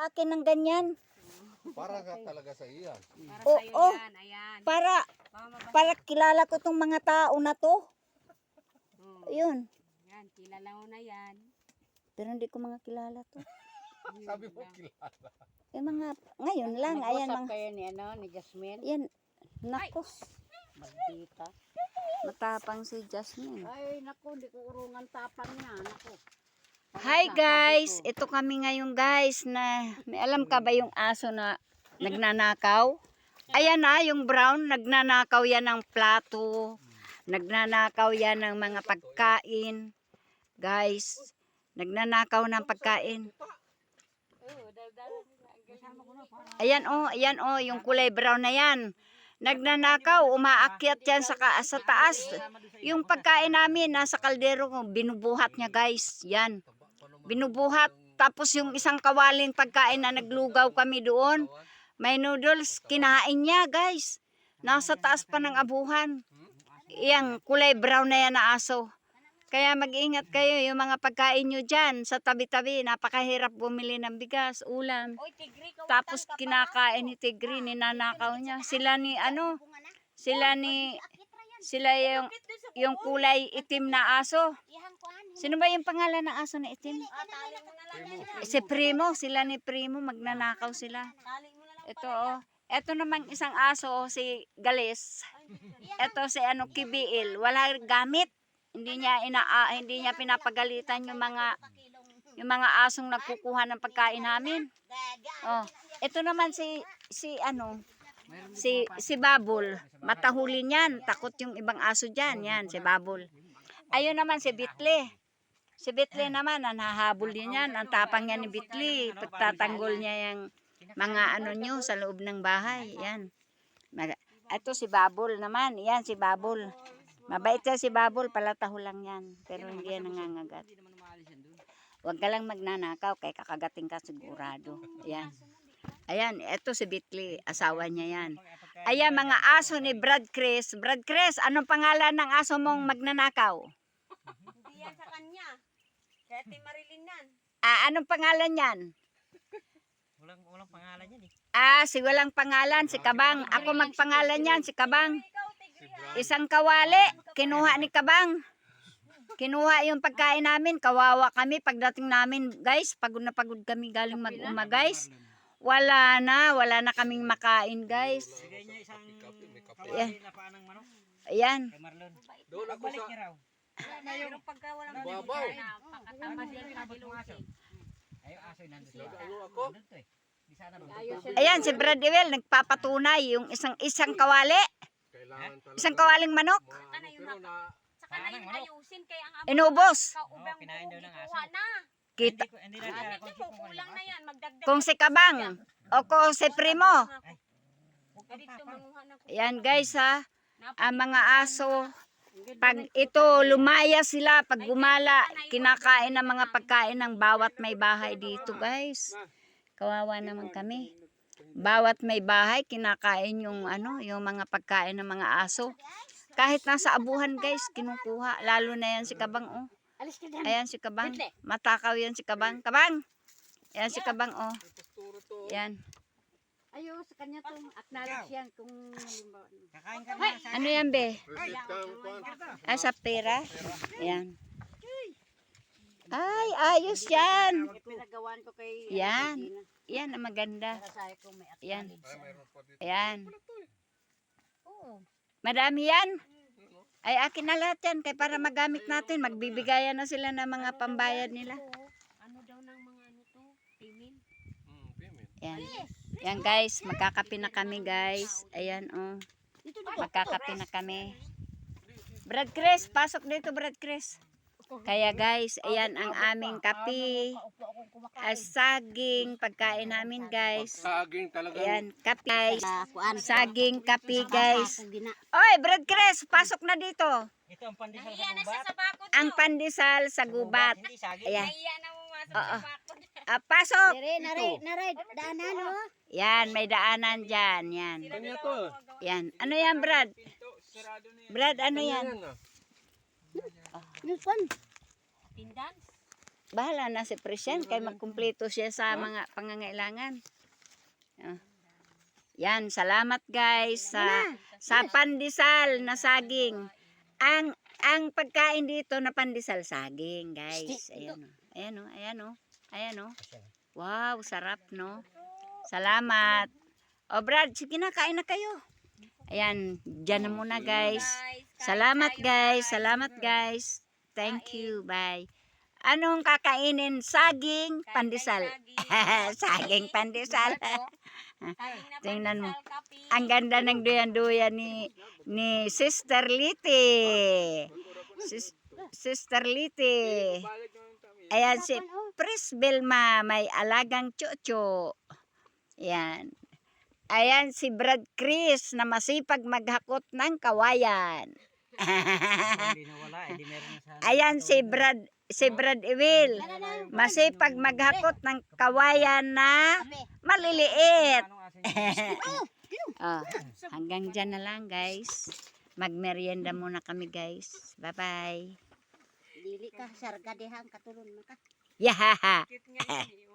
akin ng ganyan. Para ka talaga sa iyan. Para Oo, sa'yo oo. yan, ayan. Para kilala ko tong mga tao na to. Ayun. Yan, kilala mo na yan. Pero hindi ko mga kilala to. Sabi mo kilala. Yung mga, ngayon lang, ayan Nag-usap mga, kayo ni, ni Jasmine. yan. Nako, Maldita. matapang si Jasmine. Ay, naku, hindi ko urungan tapang niya. Naku. Hi guys, ito kami ngayon guys na may alam ka ba yung aso na nagnanakaw? Ayan na, yung brown, nagnanakaw yan ng plato, nagnanakaw yan ng mga pagkain. Guys, nagnanakaw ng pagkain. Ayan oh, yung kulay brown na yan. Nagnanakaw, umaakyat yan sa taas. Yung pagkain namin, nasa kaldero, binubuhat niya guys. Yan. Binubuhat. Tapos yung isang kawaling pagkain na naglugaw kami doon, may noodles, kinain niya guys. Nasa taas pa ng abuhan. Yang kulay brown na yan na aso. Kaya mag-ingat kayo yung mga pagkain nyo dyan sa tabi-tabi. Napakahirap bumili ng bigas, ulam. Tapos kinakain ni Tigri, ninanakaw niya. Sila yung kulay itim na aso. Sino ba yung pangalan ng aso na itim? Si Primo, sila ni Primo, magnanakaw sila. Ito oh. Ito namang isang aso, si Galis. Ito si Kibiil, wala gamit. Hindi niya pinapagalitan yung mga asong nagkukuha ng pagkain namin. Oh, ito naman si Babol. Matahuli niyan, takot yung ibang aso diyan. Yan si Babol. Ayun naman si Bitli. Si Bitli naman nahahabol din yan. Ang tapang niya ni Bitli, pagtatanggol niya yung mga nyo sa loob ng bahay. Yan. Ito si Babol naman. Yan si Babol. Mabait siya si Babol, palataho lang yan. Pero hindi yan nangangagat. Huwag ka lang magnanakaw, kay kakagating ka sigurado. Ayan. Ayan, eto si Bitli, asawa niya yan. Ayan, mga aso ni Brad Chris. Brad Chris, anong pangalan ng aso mong magnanakaw? Hindi yan sa kanya. Kaya Marilyn yan. Anong pangalan yan? Walang pangalan yan eh. Si walang pangalan, si Kabang. Ako magpangalan yan, si Kabang. Isang kawali, kinuha ni Kabang. Kinuha yung pagkain namin, kawawa kami pagdating namin, guys. Pagod na pagod kami galing mag-uma, guys. Wala na kaming makain, guys. Bigay niya isang Ayan. kawali na paa ng manok Ayan. kay Marlon. Doon ako Balik sa niya raw. Pero pagka walang babaw. pakatama din na dilusi. Ay, yung aso yung nandun sa Ano ako? nandun to eh. Di sana nandun. Ayan, si Brad Ewell, nagpapatunay yung isang kawali. Kailangan talaga. Isang kawaling manok. Pero na Saka na yung ayusin kaya ang Inubos. kaubang kinain daw ng aso. kuha na. Kita. Hindi na Hindi kung po, kulang na yan. Magdagdag. Kung si Kabang, o kung si Primo. Dito manguha ng Ayan guys ha, ang mga aso, pag ito lumaya sila, pag gumala, kinakain ng mga pagkain ng bawat may bahay dito guys. Kawawa naman kami. Bawat may bahay, kinakain yung yung mga pagkain ng mga aso. Kahit nasa abuhan guys, kinukuha. Lalo na yan si Kabang oh. Ayan si Kabang. Matakaw yan si Kabang. Kabang! Ayan si Kabang oh. Yan. Ayo, sa kanya to. Acknowledge yan kung... Kakain ka na sa Ano yan be? receipt kang kuwan. Sa pera? Ayan. Ay, ayos yan. Pinagawan ko kay... Yan. Yan ang maganda. Sabi ko may Yan. Ay, mayroon pa dito. Ayan. Madami yan. Ay, akin na lahat yan. Kaya para magamit natin, magbibigayan na sila ng mga pambayad nila. ano daw ng mga ano to? Timin. Payment. Yan. Yan guys, magkakape na kami guys. Ayan oh. Magkakape na kami. Brad Chris, pasok dito Brad Chris. Kaya guys, ayan ang aming kape. Saging, pagkain namin guys. Saging talaga. Ayan, kape guys. kuan. Saging, kape guys. Gina. Oy, Brad Chris, pasok na dito. ito ang pandesal sa Nahiya na siya gubat. sa bakod. Ang pandesal sa gubat. Hindi saging. Ayan. Nahiya na pumasok Oo. sa bakod. Pasok. Naray, daanan o. Yan, may daanan dyan. Yan. Kanya to. Yan. Ano yan, Brad? Brad, ano yan? Yan ah. Yung kuan. Tindan. bahala na si Presyan kay magkumpleto siya sa mga pangangailangan. Yan, salamat guys sa pandesal na saging. Ang pagkain dito na pandesal saging, guys. Ayan oh. Ayan oh, ayan oh. Ayan oh. Wow, sarap no. Salamat. O Brad, sige na, kain na kayo. Ayan, dyan na muna guys. Salamat guys, salamat guys. Thank you, bye. Anong kakainin? Saging, pandesal. Saging, pandesal. Tingnan mo. Ang ganda ng duyan-duyan ni Sister Liti. Sister Liti. Ayan si Pris Belma, may alagang chocho. Ayan. Ayan si Brad Chris na masipag maghakot ng kawayan. Hindi nawala, di meron na sa... Ayan si Brad Ewil, masipag maghakot ng kawayan na maliliit. Oh, hanggang dyan na lang guys. Magmerienda muna kami guys. Bye-bye. Dili ka sarga dehang katulon man ka. Yahaha. Cute nga yun.